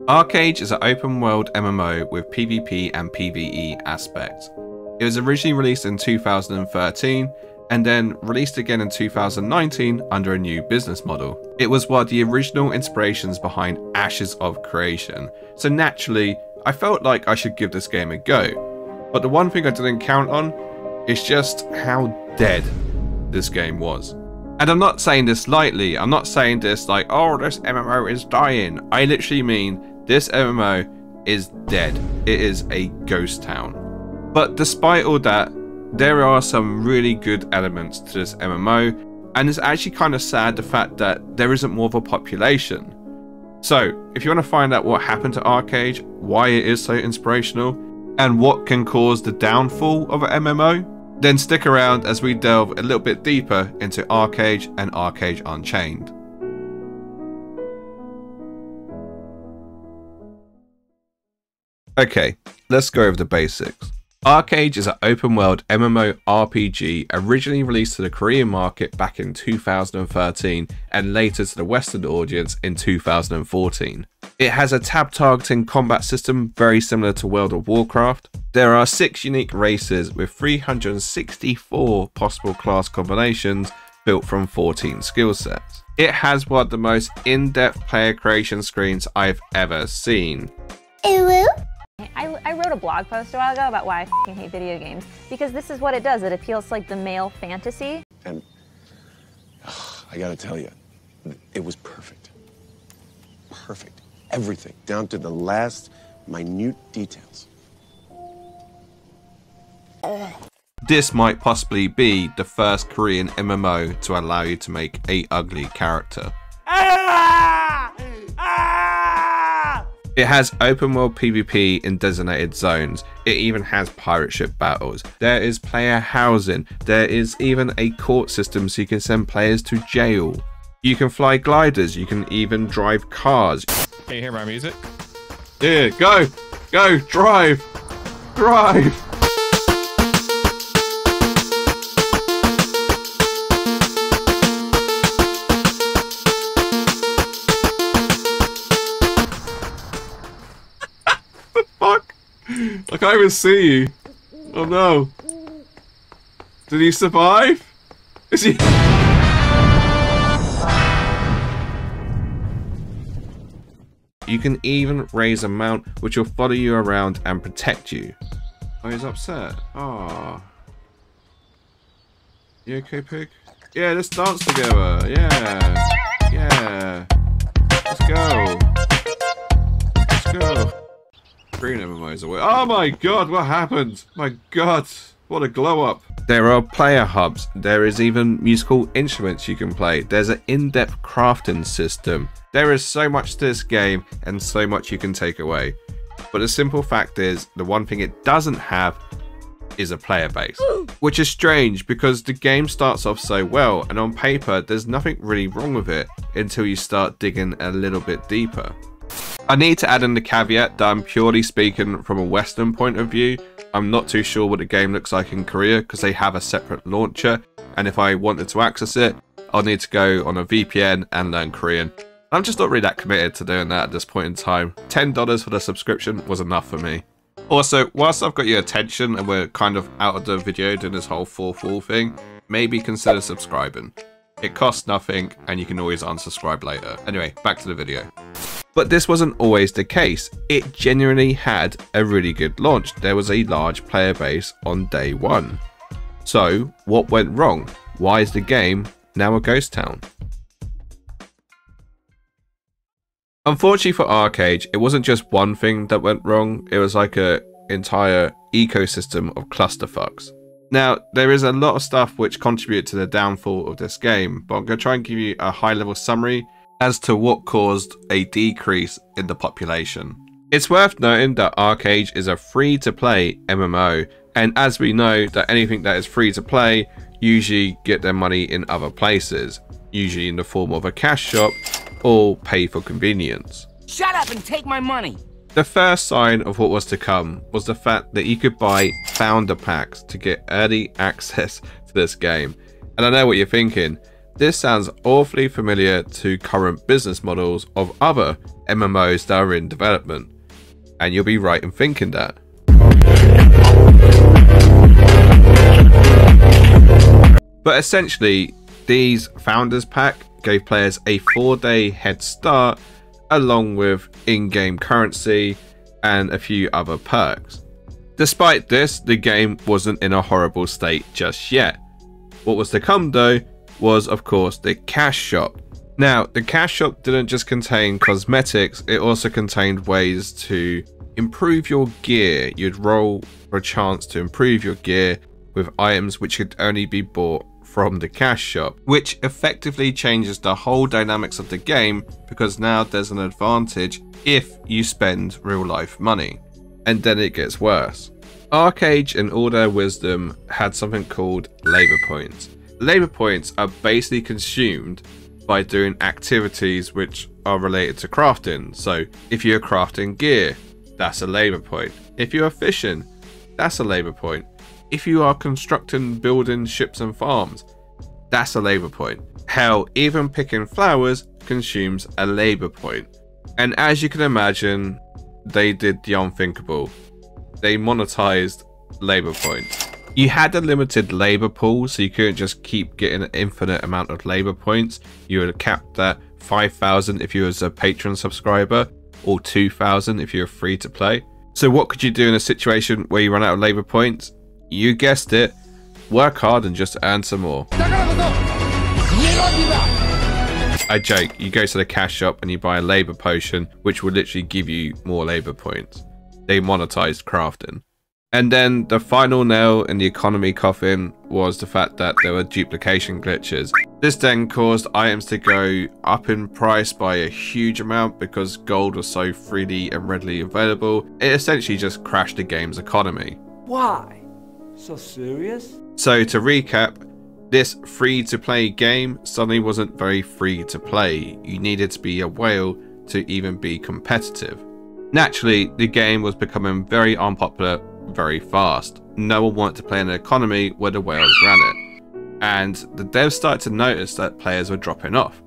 ArcheAge is an open world MMO with PvP and PvE aspects. It was originally released in 2013 and then released again in 2019 under a new business model. It was one of the original inspirations behind Ashes of Creation, so naturally I felt like I should give this game a go. But the one thing I didn't count on is just how dead this game was. And I'm not saying this lightly, I'm not saying this like, oh, this MMO is dying. I literally mean this MMO is dead. It is a ghost town. But despite all that, there are some really good elements to this MMO, and it's actually kind of sad the fact that there isn't more of a population. So, if you want to find out what happened to ArcheAge, why it is so inspirational, and what can cause the downfall of an MMO, then stick around as we delve a little bit deeper into ArcheAge and ArcheAge Unchained. Okay, let's go over the basics. ArcheAge is an open world MMORPG originally released to the Korean market back in 2013 and later to the Western audience in 2014. It has a tab targeting combat system very similar to World of Warcraft. There are 6 unique races with 364 possible class combinations built from 14 skill sets. It has one of the most in-depth player creation screens I've ever seen. I wrote a blog post a while ago about why I f***ing hate video games, because this is what it does. It appeals to like the male fantasy. And I gotta tell you, it was perfect. Perfect. Everything, down to the last minute details. This might possibly be the first Korean MMO to allow you to make an ugly character. It has open world PvP in designated zones. It even has pirate ship battles. There is player housing. There is even a court system so you can send players to jail. You can fly gliders. You can even drive cars. Can you hear my music? Yeah, go! Go! Drive! Drive! I can't even see you. Oh no. Did he survive? Is he? You can even raise a mount which will follow you around and protect you. Oh, he's upset. Oh. You okay, pig? Yeah, let's dance together. Yeah. Yeah. Let's go. Let's go. Green MMOs away. Oh my god, what happened? My god, what a glow up. There are player hubs. There is even musical instruments you can play. There's an in-depth crafting system. There is so much to this game and so much you can take away. But the simple fact is, the one thing it doesn't have is a player base. Which is strange because the game starts off so well and on paper there's nothing really wrong with it until you start digging a little bit deeper. I need to add in the caveat that I'm purely speaking from a Western point of view. I'm not too sure what the game looks like in Korea because they have a separate launcher, and if I wanted to access it, I'll need to go on a VPN and learn Korean. I'm just not really that committed to doing that at this point in time. $10 for the subscription was enough for me. Also, whilst I've got your attention and we're kind of out of the video doing this whole fourth wall thing, maybe consider subscribing. It costs nothing and you can always unsubscribe later. Anyway, back to the video. But this wasn't always the case. It genuinely had a really good launch. There was a large player base on day one. So, what went wrong? Why is the game now a ghost town? Unfortunately for ArcheAge, it wasn't just one thing that went wrong. It was like an entire ecosystem of clusterfucks. Now, there is a lot of stuff which contribute to the downfall of this game, but I'm going to try and give you a high-level summary as to what caused a decrease in the population. It's worth noting that ArcheAge is a free-to-play MMO, and as we know that anything that is free-to-play usually get their money in other places, usually in the form of a cash shop or pay for convenience. Shut up and take my money! The first sign of what was to come was the fact that you could buy founder packs to get early access to this game. And I know what you're thinking, This sounds awfully familiar to current business models of other MMOs that are in development, and you'll be right in thinking that. But essentially, these Founders Pack gave players a 4-day head start along with in-game currency and a few other perks. Despite this, the game wasn't in a horrible state just yet. What was to come though was of course the cash shop. Now the cash shop didn't just contain cosmetics, it also contained ways to improve your gear. You'd roll for a chance to improve your gear with items which could only be bought from the cash shop, which effectively changes the whole dynamics of the game because now there's an advantage if you spend real life money. And then it gets worse. ArcheAge and all their wisdom had something called labor points. Labor points are basically consumed by doing activities which are related to crafting. So if you're crafting gear, that's a labor point. If you're fishing, that's a labor point. If you are constructing, building ships and farms, that's a labor point. Hell, even picking flowers consumes a labor point. And as you can imagine, they did the unthinkable. They monetized labor points. You had a limited labor pool, so you couldn't just keep getting an infinite amount of labor points. You were capped at 5,000 if you was a patron subscriber, or 2,000 if you're free to play. So what could you do in a situation where you run out of labor points? You guessed it, work hard and just earn some more. I joke, you go to the cash shop and you buy a labor potion, which will literally give you more labor points. They monetized crafting. And then the final nail in the economy coffin was the fact that there were duplication glitches. This then caused items to go up in price by a huge amount because gold was so freely and readily available. It essentially just crashed the game's economy. Why? So serious? So to recap, this free-to-play game suddenly wasn't very free to play. You needed to be a whale to even be competitive. Naturally, the game was becoming very unpopular very fast. No one wanted to play in an economy where the whales ran it. And the devs started to notice that players were dropping off.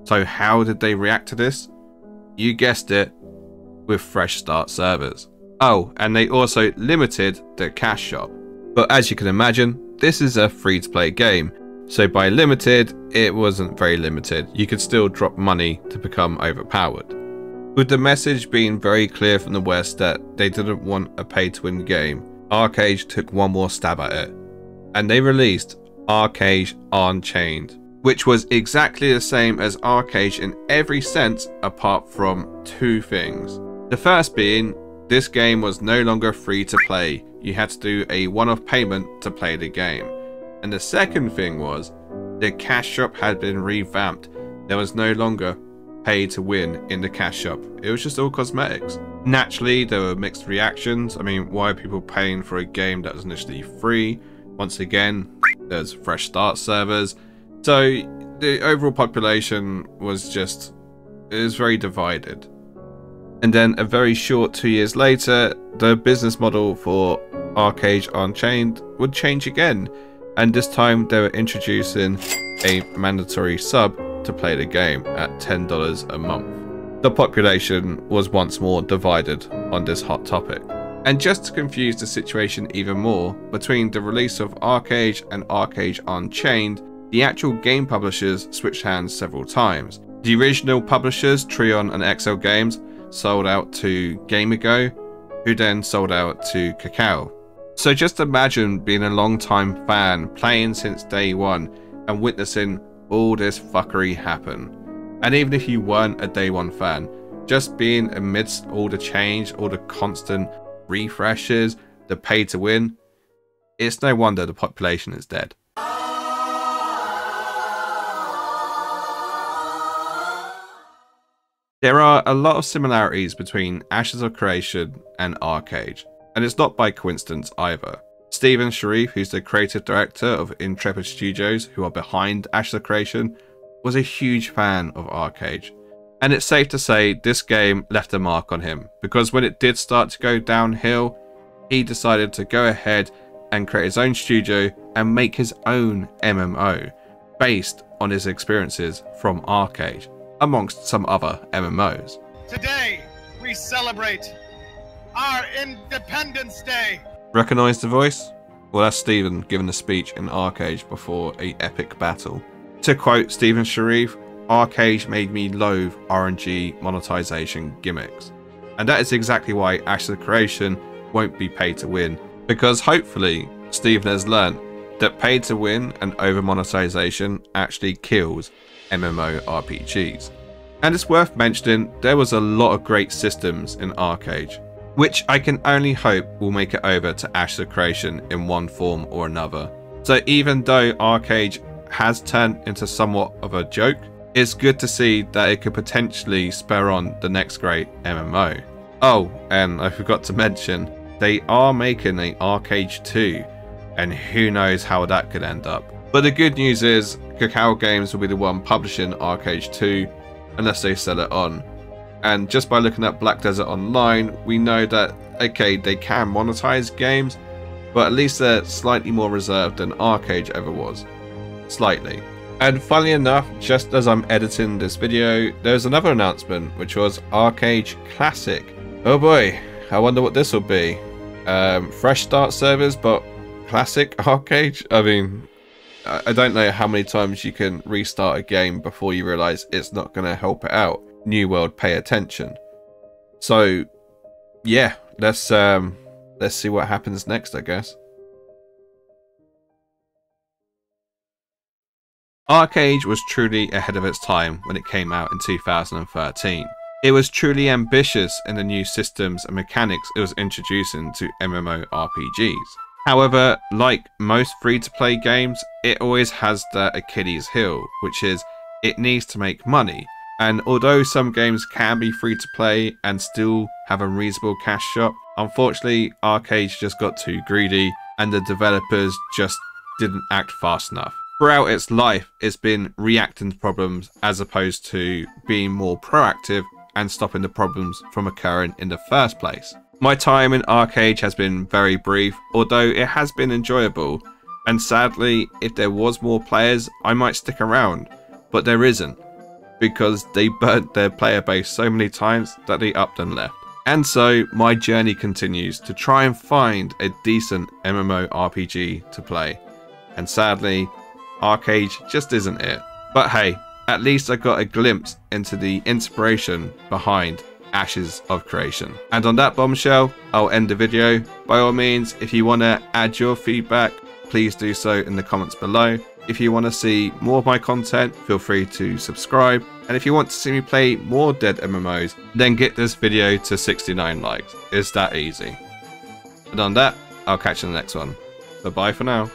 So how did they react to this? You guessed it, with fresh start servers. Oh, and they also limited the cash shop. But as you can imagine, this is a free-to-play game, so by limited, it wasn't very limited. You could still drop money to become overpowered. With the message being very clear from the West that they didn't want a pay-to-win game, ArcheAge took one more stab at it, and they released ArcheAge Unchained, which was exactly the same as ArcheAge in every sense apart from two things. The first being, this game was no longer free to play. You had to do a one-off payment to play the game. And the second thing was, the cash shop had been revamped. There was no longer pay to win in the cash shop. It was just all cosmetics. Naturally, there were mixed reactions. I mean, why are people paying for a game that was initially free? Once again, there's fresh start servers. So the overall population was very divided. And then a very short 2 years later, the business model for ArcheAge Unchained would change again. And this time they were introducing a mandatory sub to play the game at $10 a month. The population was once more divided on this hot topic. And just to confuse the situation even more, between the release of ArcheAge and ArcheAge Unchained, the actual game publishers switched hands several times. The original publishers, Trion and XL Games, sold out to GameAgo, who then sold out to Kakao. So just imagine being a long-time fan, playing since day one, and witnessing all this fuckery happen. And even if you weren't a day one fan, just being amidst all the change, all the constant refreshes, the pay to win, it's no wonder the population is dead. There are a lot of similarities between Ashes of Creation and ArcheAge, and it's not by coincidence either. Steven Sharif, who's the creative director of Intrepid Studios, who are behind Ashes of Creation, was a huge fan of ArcheAge. And it's safe to say this game left a mark on him, because when it did start to go downhill, he decided to go ahead and create his own studio and make his own MMO, based on his experiences from ArcheAge, amongst some other MMOs. Today, we celebrate our Independence Day. Recognise the voice? Well, that's Stephen giving a speech in ArcheAge before a epic battle. To quote Stephen Sharif, ArcheAge made me loathe RNG monetization gimmicks. And that is exactly why Ashes of Creation won't be pay to win, because hopefully Stephen has learnt that pay to win and over monetization actually kills MMORPGs. And it's worth mentioning there was a lot of great systems in ArcheAge, which I can only hope will make it over to Ashes of Creation in one form or another. So even though ArcheAge has turned into somewhat of a joke, it's good to see that it could potentially spur on the next great MMO. Oh, and I forgot to mention, they are making an ArcheAge 2, and who knows how that could end up. But the good news is, Kakao Games will be the one publishing ArcheAge 2, unless they sell it on. And just by looking at Black Desert Online, we know that, okay, they can monetize games, but at least they're slightly more reserved than ArcheAge ever was. Slightly. And funnily enough, just as I'm editing this video, there's another announcement, which was ArcheAge Classic. Oh boy, I wonder what this will be. Fresh start servers, but Classic ArcheAge? I mean, I don't know how many times you can restart a game before you realise it's not going to help it out. New World, pay attention. So, yeah, let's see what happens next, I guess. ArcheAge was truly ahead of its time when it came out in 2013. It was truly ambitious in the new systems and mechanics it was introducing to MMORPGs. However, like most free-to-play games, it always has that Achilles heel, which is it needs to make money. And although some games can be free-to-play and still have a reasonable cash shop, unfortunately ArcheAge just got too greedy and the developers just didn't act fast enough. Throughout its life, it's been reacting to problems as opposed to being more proactive and stopping the problems from occurring in the first place. My time in ArcheAge has been very brief, although it has been enjoyable, and sadly, if there was more players, I might stick around, but there isn't, because they burnt their player base so many times that they upped and left. And so, my journey continues to try and find a decent MMORPG to play, and sadly, ArcheAge just isn't it. But hey, at least I got a glimpse into the inspiration behind Ashes of Creation. And on that bombshell, I'll end the video. By all means, if you want to add your feedback, please do so in the comments below. If you want to see more of my content, feel free to subscribe. And if you want to see me play more dead MMOs, then get this video to 69 likes. It's that easy. And on that, I'll catch you in the next one. Bye bye for now.